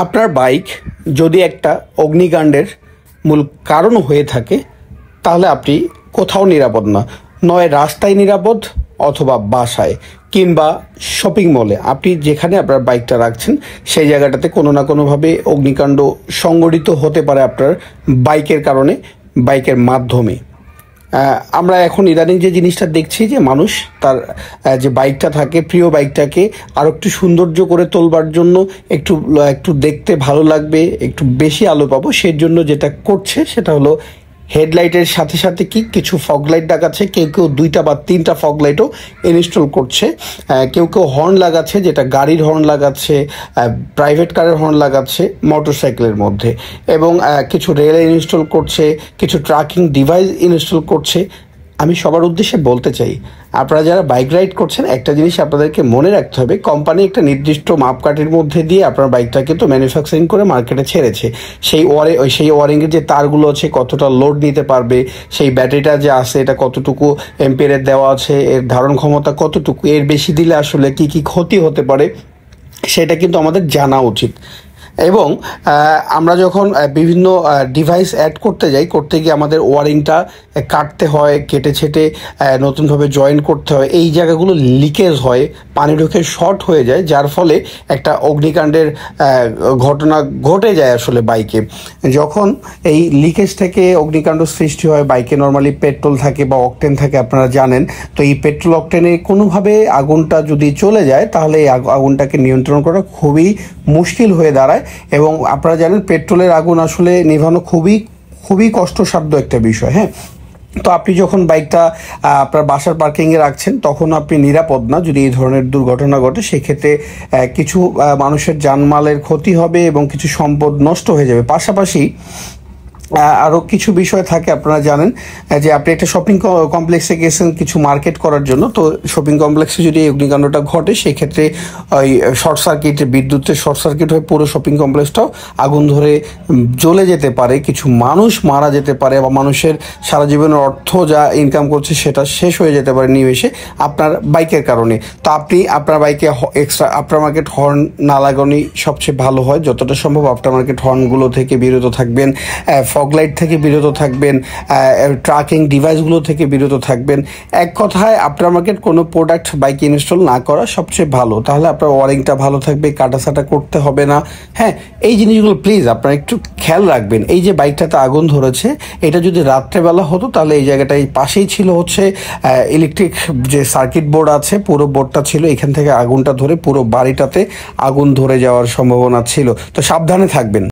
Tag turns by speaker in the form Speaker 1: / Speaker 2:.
Speaker 1: আপনার বাইক যদি একটা অগ্নিকাণ্ডের মূল কারণ হয়ে থাকে তাহলে আপনি কোথাও নিরাপদ না, নয় রাস্তায় নিরাপদ অথবা বাসায় কিংবা শপিং মলে। আপনি যেখানে আপনার বাইকটা রাখছেন সেই জায়গাটাতে কোনো না কোনোভাবে অগ্নিকাণ্ড সংঘটিত হতে পারে আপনার বাইকের কারণে, বাইকের মাধ্যমে। আমরা এখন ইদানিং যে জিনিসটা দেখছি যে মানুষ তার যে বাইকটা থাকে, প্রিয় বাইকটাকে আরও একটু সৌন্দর্য করে তোলবার জন্য, একটু একটু দেখতে ভালো লাগবে, একটু বেশি আলো পাবো, সেই জন্য যেটা করছে সেটা হলো হেডলাইটের সাথে সাথে কিছু ফগ লাইট লাগাচ্ছে, কেউ কেউ 2টা বা 3টা ফগ লাইটও ইনস্টল করছে, কেউ কেউ হর্ন লাগাচ্ছে, যেটা গাড়ির হর্ন লাগাচ্ছে, প্রাইভেট কারের হর্ন লাগাচ্ছে মোটরসাইকেলের মধ্যে, এবং কিছু রেলে ইনস্টল করছে, কিছু ট্র্যাকিং ডিভাইস ইনস্টল করছে। আমি সবার উদ্দেশ্যে বলতে চাই, আপনারা যারা বাইক রাইড করছেন একটা জিনিস আপনাদেরকে মনে রাখতে হবে, কোম্পানি একটা নির্দিষ্ট মাপকাঠির মধ্যে দিয়ে আপনার বাইকটাকে তো ম্যানুফ্যাকচারিং করে মার্কেটে ছেড়েছে। সেই ওয়ারিংয়ের যে তারগুলো আছে কতটা লোড নিতে পারবে, সেই ব্যাটারিটা যে আছে এটা কতটুকু এম্পিয়ারের দেওয়া আছে, এর ধারণ ক্ষমতা কতটুকু, এর বেশি দিলে আসলে কি কি ক্ষতি হতে পারে সেটা কিন্তু আমাদের জানা উচিত। এবং আমরা যখন বিভিন্ন ডিভাইস অ্যাড করতে গিয়ে আমাদের ওয়ারিংটা কাটতে হয়, কেটে ছেটে নতুনভাবে জয়েন করতে হয়, এই জায়গাগুলো লিকেজ হয়, পানি ঢুকে শর্ট হয়ে যায়, যার ফলে একটা অগ্নিকাণ্ডের ঘটনা ঘটে যায় আসলে বাইকে। যখন এই লিকেজ থেকে অগ্নিকাণ্ড সৃষ্টি হয়, বাইকে নর্মালি পেট্রোল থাকে বা অকটেন থাকে আপনারা জানেন, তো এই পেট্রোল অকটেনে কোনোভাবে আগুনটা যদি চলে যায় তাহলে এই আগুনটাকে নিয়ন্ত্রণ করা খুবই মুশকিল হয়ে দাঁড়ায়। এবং আপনারা জানেন পেট্রোলের আগুন আসলে নেভানো খুবই খুবই কষ্টসাধ্য একটা বিষয়। হ্যাঁ, তো আপনি যখন বাইকটা আপনার বাসার পার্কিংয়ে রাখছেন তখন আপনি নিরাপদ না। যদি এই ধরনের দুর্ঘটনা ঘটে সেক্ষেত্রে কিছু মানুষের জানমালের ক্ষতি হবে এবং কিছু সম্পদ নষ্ট হয়ে যাবে। পাশাপাশি আরও কিছু বিষয় থাকে, আপনারা জানেন যে আপনি একটা শপিং কমপ্লেক্সে গেছেন কিছু মার্কেট করার জন্য, তো শপিং কমপ্লেক্সে যদি অগ্নিকাণ্ডটা ঘটে সেক্ষেত্রে ওই শর্ট সার্কিটে, বিদ্যুতের শর্ট সার্কিট হয়ে পুরো শপিং কমপ্লেক্সটাও আগুন ধরে জ্বলে যেতে পারে, কিছু মানুষ মারা যেতে পারে, বা মানুষের সারা জীবনের অর্থ যা ইনকাম করছে সেটা শেষ হয়ে যেতে পারে নিমেষে আপনার বাইকের কারণে। তো আপনি আপনার বাইকে এক্সট্রা আফটার মার্কেট হর্ন না লাগানোই সবচেয়ে ভালো হয়। যতটা সম্ভব আফটার মার্কেট হর্নগুলো থেকে বিরত থাকবেন, ফগ লাইট থেকে বিরত থাকবেন, ট্র্যাকিং ডিভাইসগুলো থেকে বিরত থাকবেন। এক কথায় আফটার মার্কেট কোনো প্রোডাক্ট বাইকে ইনস্টল না করা সবচেয়ে ভালো, তাহলে আপনার ওয়ারিংটা ভালো থাকবে, কাটাছাটা করতে হবে না। হ্যাঁ, এই জিনিসগুলো প্লিজ আপনারা একটু খেয়াল রাখবেন। এই যে বাইকটাতে আগুন ধরেছে, এটা যদি রাত্রেবেলা হতো তাহলে এই জায়গাটায় পাশেই ছিল হচ্ছে ইলেকট্রিক যে সার্কিট বোর্ড আছে, পুরো বোর্ডটা ছিল, এখান থেকে আগুনটা ধরে পুরো বাড়িটাতে আগুন ধরে যাওয়ার সম্ভাবনা ছিল। তো সাবধানে থাকবেন।